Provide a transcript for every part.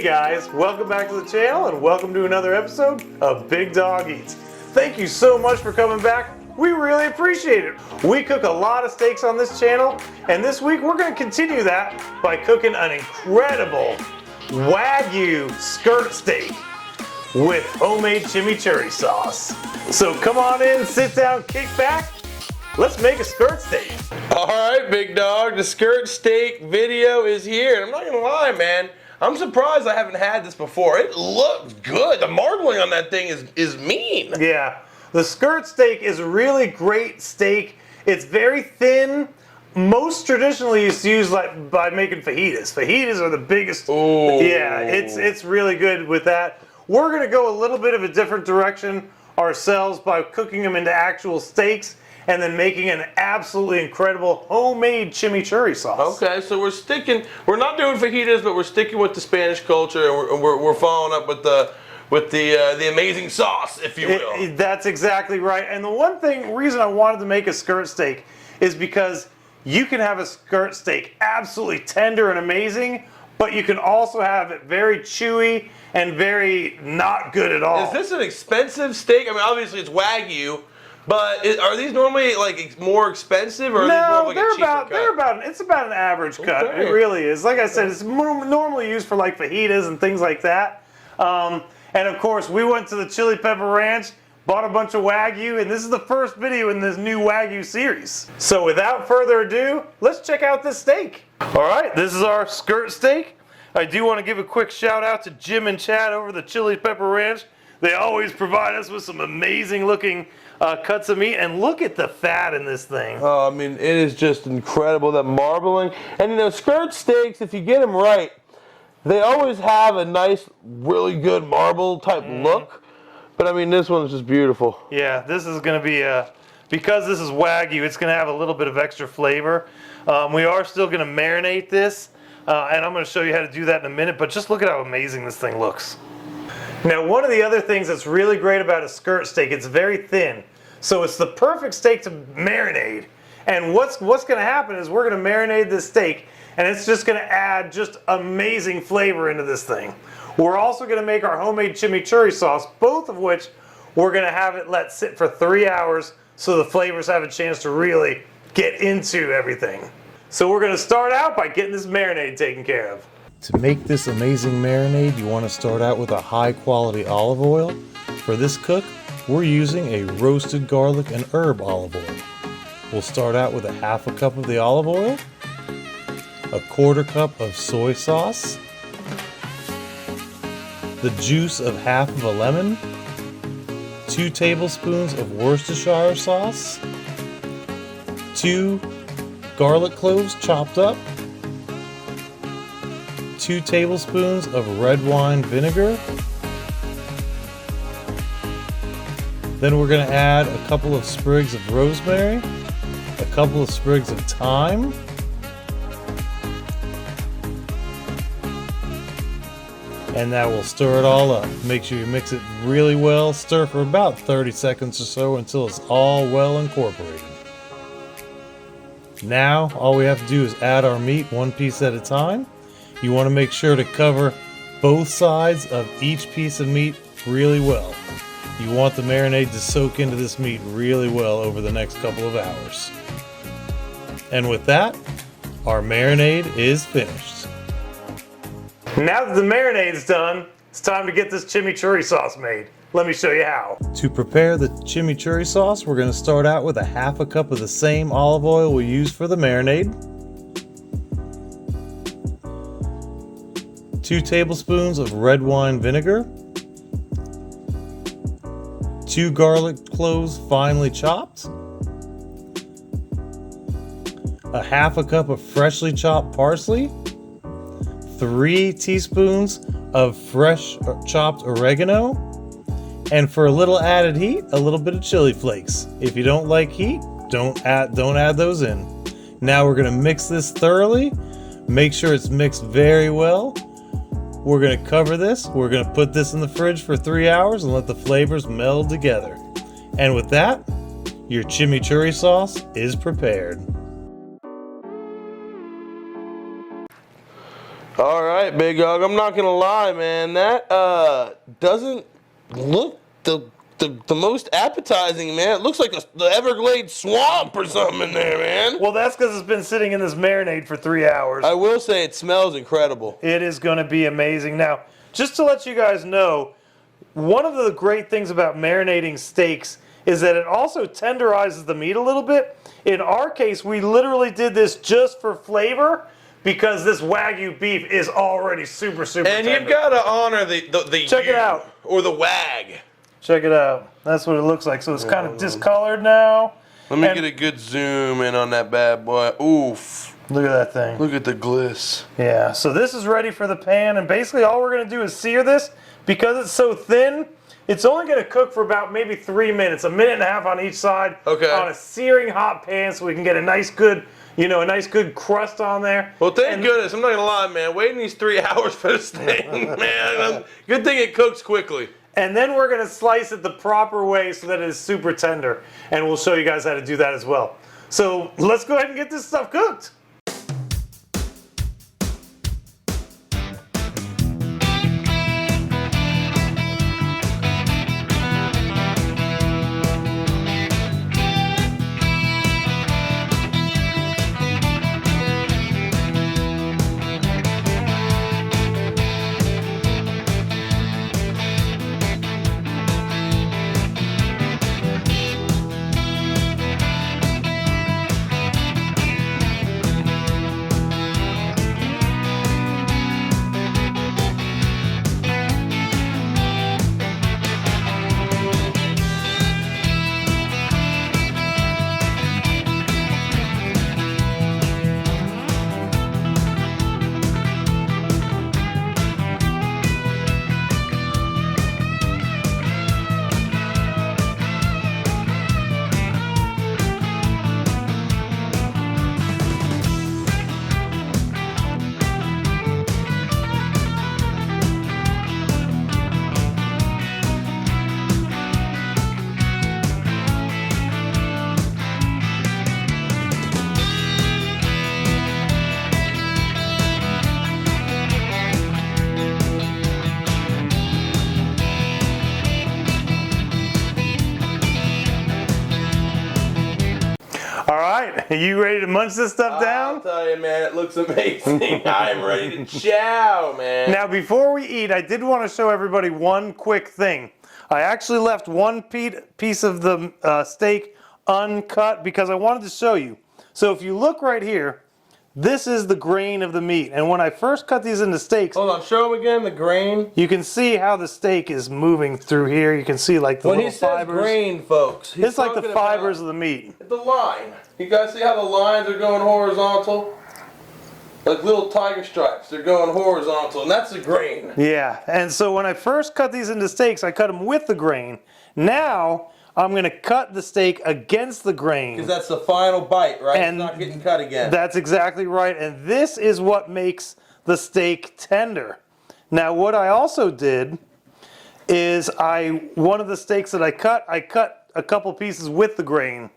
Hey guys, welcome back to the channel and welcome to another episode of Big Dog Eats. Thank you so much for coming back. We really appreciate it. We cook a lot of steaks on this channel, and this week we're going to continue that by cooking an incredible Wagyu skirt steak with homemade chimichurri sauce. So come on in, sit down, kick back. Let's make a skirt steak. All right, big dog, the skirt steak video is here. And I'm not gonna lie, man, I'm surprised I haven't had this before. It looks good. The marbling on that thing is mean. Yeah, the skirt steak is a really great steak. It's very thin. Most traditionally it's used like by making fajitas. Fajitas are the biggest. Ooh. Yeah, it's really good with that. We're gonna go a little bit of a different direction ourselves by cooking them into actual steaks and then making an absolutely incredible homemade chimichurri sauce. Okay, so we're not doing fajitas, but we're sticking with the Spanish culture, and we're following up with the amazing sauce, if you will. That's exactly right. And the reason I wanted to make a skirt steak is because you can have a skirt steak absolutely tender and amazing, but you can also have it very chewy and very not good at all. Is this an expensive steak? I mean, obviously it's Wagyu. But are these normally like more expensive, or are these more like a cheaper cut? It's about an average cut. Okay. It really is. Like I said, it's normally used for like fajitas and things like that. And of course, we went to the Chili Pepper Ranch, bought a bunch of Wagyu, and this is the first video in this new Wagyu series. So without further ado, let's check out this steak. All right, this is our skirt steak. I do want to give a quick shout out to Jim and Chad over the Chili Pepper Ranch. They always provide us with some amazing looking cuts of meat, and look at the fat in this thing. Oh, I mean, it is just incredible, that marbling. And you know, skirt steaks, if you get them right, they always have a nice, really good marble type look. But I mean, this one's just beautiful. Yeah, this is going to be, because this is Wagyu, it's going to have a little bit of extra flavor. We are still going to marinate this, and I'm going to show you how to do that in a minute, but just look at how amazing this thing looks. Now, one of the other things that's really great about a skirt steak, it's very thin. So it's the perfect steak to marinate. And what's going to happen is we're going to marinate this steak, and it's just going to add just amazing flavor into this thing. We're also going to make our homemade chimichurri sauce, both of which we're going to have it let sit for 3 hours so the flavors have a chance to really get into everything. So we're going to start out by getting this marinade taken care of. To make this amazing marinade, you want to start out with a high quality olive oil. For this cook, we're using a roasted garlic and herb olive oil. We'll start out with a half a cup of the olive oil, a quarter cup of soy sauce, the juice of half of a lemon, 2 tablespoons of Worcestershire sauce, 2 garlic cloves chopped up, 2 tablespoons of red wine vinegar. Then we're going to add a couple of sprigs of rosemary, a couple of sprigs of thyme, and that will stir it all up. Make sure you mix it really well. Stir for about 30 seconds or so until it's all well incorporated. Now, all we have to do is add our meat one piece at a time. You want to make sure to cover both sides of each piece of meat really well. You want the marinade to soak into this meat really well over the next couple of hours. And with that, our marinade is finished. Now that the marinade's done, it's time to get this chimichurri sauce made. Let me show you how. To prepare the chimichurri sauce, we're going to start out with a half a cup of the same olive oil we used for the marinade, 2 tablespoons of red wine vinegar, 2 garlic cloves finely chopped, a half a cup of freshly chopped parsley, 3 teaspoons of fresh chopped oregano, and for a little added heat, a little bit of chili flakes. If you don't like heat, don't add those in. Now we're going to mix this thoroughly. Make sure it's mixed very well. We're going to cover this. We're going to put this in the fridge for 3 hours and let the flavors meld together. And with that, your chimichurri sauce is prepared. All right. right, big dog. I'm not gonna lie, man. That doesn't look the most appetizing, man. It looks like the Everglades swamp or something in there, man. Well, that's because it's been sitting in this marinade for 3 hours. I will say it smells incredible. It is going to be amazing. Now, just to let you guys know, one of the great things about marinating steaks is that it also tenderizes the meat a little bit. In our case, we literally did this just for flavor because this Wagyu beef is already super And tender. you've got to honor the Check it out. Or the wag. Check it out. That's what it looks like. So it's kind of discolored now. Let me get a good zoom in on that bad boy. Oof. Look at that thing. Look at the gliss. Yeah, so this is ready for the pan, and basically all we're going to do is sear this. Because it's so thin, it's only going to cook for about maybe 3 minutes, 1.5 minutes on each side, on a searing hot pan, so we can get a nice good, a nice good crust on there. Well, thank goodness. I'm not gonna lie, man. Waiting these 3 hours for this thing, man. Good thing it cooks quickly. And then we're going to slice it the proper way so that it is super tender, and we'll show you guys how to do that as well. So let's go ahead and get this stuff cooked. Are you ready to munch this stuff down? I'll tell you, man, it looks amazing. I'm ready to chow, man. Now, before we eat, I did want to show everybody one quick thing. I actually left one piece of the steak uncut because I wanted to show you. So if you look right here, this is the grain of the meat. And when I first cut these into steaks... Hold on, show them again, the grain. You can see how the steak is moving through here. You can see like the little fibers. When he says grain, folks, it's like the fibers of the meat. The line. You guys see how the lines are going horizontal? Like little tiger stripes. They're going horizontal, and that's the grain. Yeah, and so when I first cut these into steaks, I cut them with the grain. Now, I'm going to cut the steak against the grain. Because that's the final bite, right? And it's not getting cut again. That's exactly right, and this is what makes the steak tender. Now, what I also did is one of the steaks that I cut a couple pieces with the grain.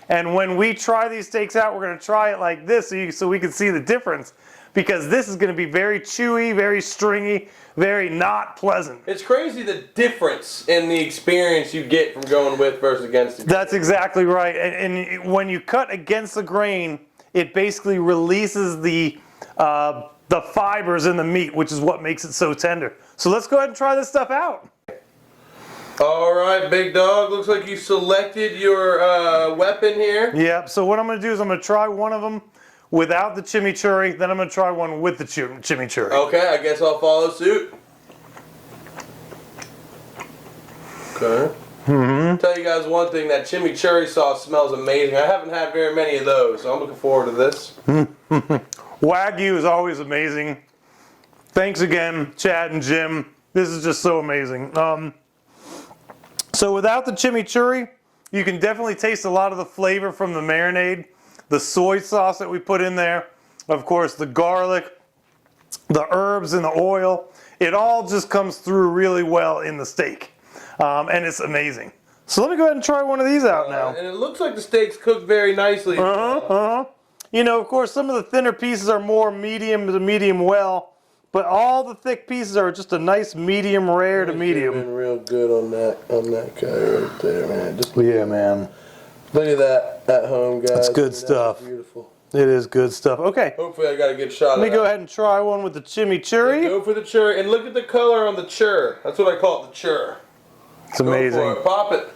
And when we try these steaks out, we're going to try it like this so we can see the difference. Because this is going to be very chewy, very stringy, very not pleasant. It's crazy the difference in the experience you get from going with versus against the grain. That's exactly right. And when you cut against the grain, it basically releases the fibers in the meat, which is what makes it so tender. So let's go ahead and try this stuff out. All right, big dog. Looks like you selected your weapon here. Yep. So what I'm going to do is I'm going to try one of them without the chimichurri. Then I'm going to try one with the chimichurri. Okay, I guess I'll follow suit. Okay. Tell you guys one thing, that chimichurri sauce smells amazing. I haven't had very many of those, so I'm looking forward to this. Wagyu is always amazing. Thanks again, Chad and Jim. This is just so amazing. So without the chimichurri, you can definitely taste a lot of the flavor from the marinade, the soy sauce that we put in there, of course the garlic, the herbs and the oil. It all just comes through really well in the steak, and it's amazing. So let me go ahead and try one of these out now. And it looks like the steak's cooked very nicely. You know, of course, some of the thinner pieces are more medium to medium well, but all the thick pieces are just a nice medium rare to Been medium. real good on that guy right there, man. Just Yeah, man. look at that at home, guys. That's good That's stuff. beautiful. It is good stuff. Okay. Hopefully I got a good shot of Let me that. go ahead and try one with the chimichurri. Go for the churr, and look at the color on the churr. That's what I call it, the churr. It's amazing. Go for it. Pop it.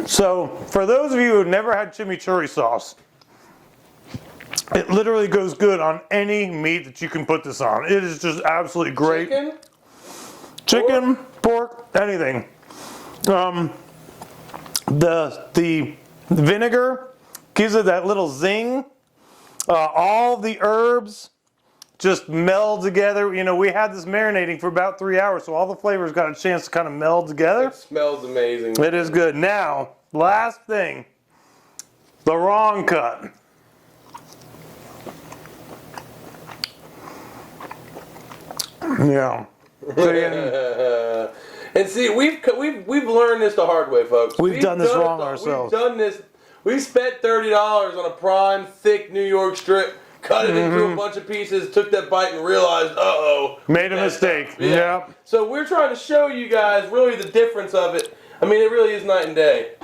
So, for those of you who've never had chimichurri sauce, it literally goes good on any meat that you can put this on. It is just absolutely great. Chicken? Pork, anything. The vinegar gives it that little zing. All the herbs just meld together. You know, we had this marinating for about 3 hours, so all the flavors got a chance to kind of meld together. It smells amazing. It is good. Now, last thing, the wrong cut. Yeah. And see, we've learned this the hard way, folks. We've done this wrong ourselves. We've done this. We spent $30 on a prime, thick New York strip, cut it into a bunch of pieces, took that bite, and realized, Made a mistake. Yeah. Yep. So we're trying to show you guys really the difference of it. I mean, it really is night and day.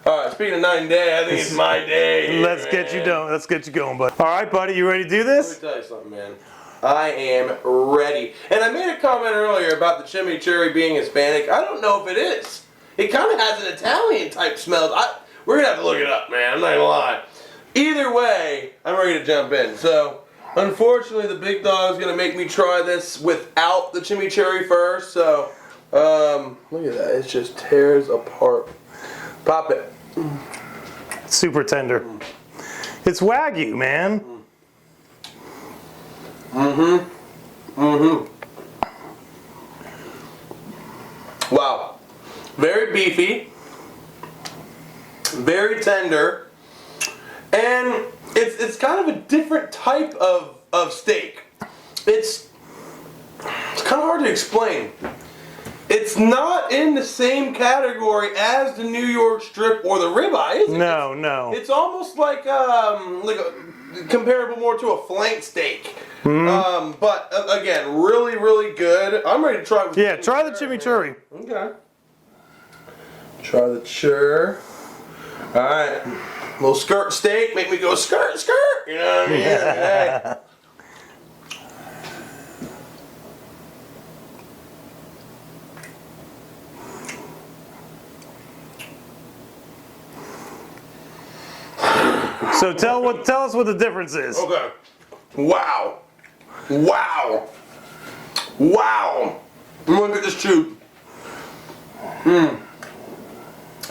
All right, speaking of night and day, I think it's my day. Let's get you going. Let's get you going, bud. All right, buddy, you ready to do this? Let me tell you something, man. I am ready. And I made a comment earlier about the chimichurri being Hispanic. I don't know if it is. It kind of has an Italian type smell. We're going to have to look it up, man. I'm not going to lie. Either way, I'm ready to jump in. So, unfortunately, the big dog is going to make me try this without the chimichurri first. So, look at that. It just tears apart. Pop it. Super tender. It's Wagyu, man. Wow. Very beefy. Very tender. And it's kind of a different type of steak. It's kind of hard to explain. It's not in the same category as the New York strip or the ribeye, is it? No, no. It's almost like comparable more to a flank steak. But again, really, really good. I'm ready to try it with Yeah, try the chimichurri. Okay. Try the chur. Alright. Little skirt steak, make me go skirt, skirt. You know what I mean? Hey. So tell us what the difference is. Okay. Wow. Wow. Wow. I'm gonna get this chew.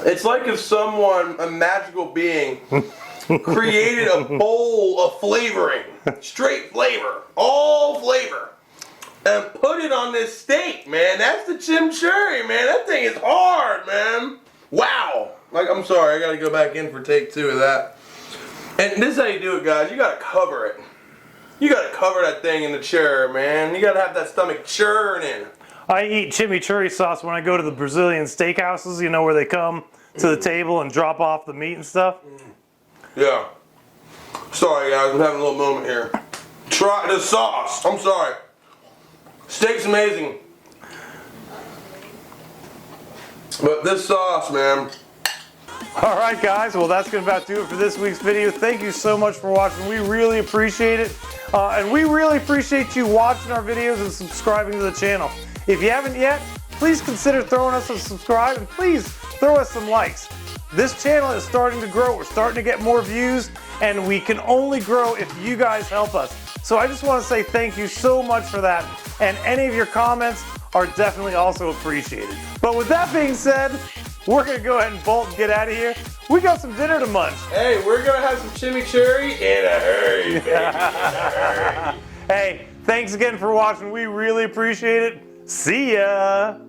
It's like if someone, a magical being, created a bowl of flavoring, straight flavor, all flavor, and put it on this steak, man. That's the chimichurri, man. That thing is hard, man. Wow. Like, I'm sorry, I gotta go back in for take 2 of that. And this is how you do it, guys. You gotta cover it. You gotta cover that thing in the chur, man. You gotta have that stomach churning. I eat chimichurri sauce when I go to the Brazilian steakhouses, you know, where they come to the table and drop off the meat and stuff. Yeah. Sorry, guys. I'm having a little moment here. Try the sauce. I'm sorry. Steak's amazing. But this sauce, man. All right, guys. Well, that's going to about do it for this week's video. Thank you so much for watching. We really appreciate it. And we really appreciate you watching our videos and subscribing to the channel. If you haven't yet, please consider throwing us a subscribe and please throw us some likes. This channel is starting to grow. We're starting to get more views and we can only grow if you guys help us. So I just want to say thank you so much for that. And any of your comments are definitely also appreciated. But with that being said, we're going to go ahead and bolt and get out of here. We got some dinner to munch. Hey, we're going to have some chimichurri in a hurry, baby. In a hurry. Hey, thanks again for watching. We really appreciate it. See ya.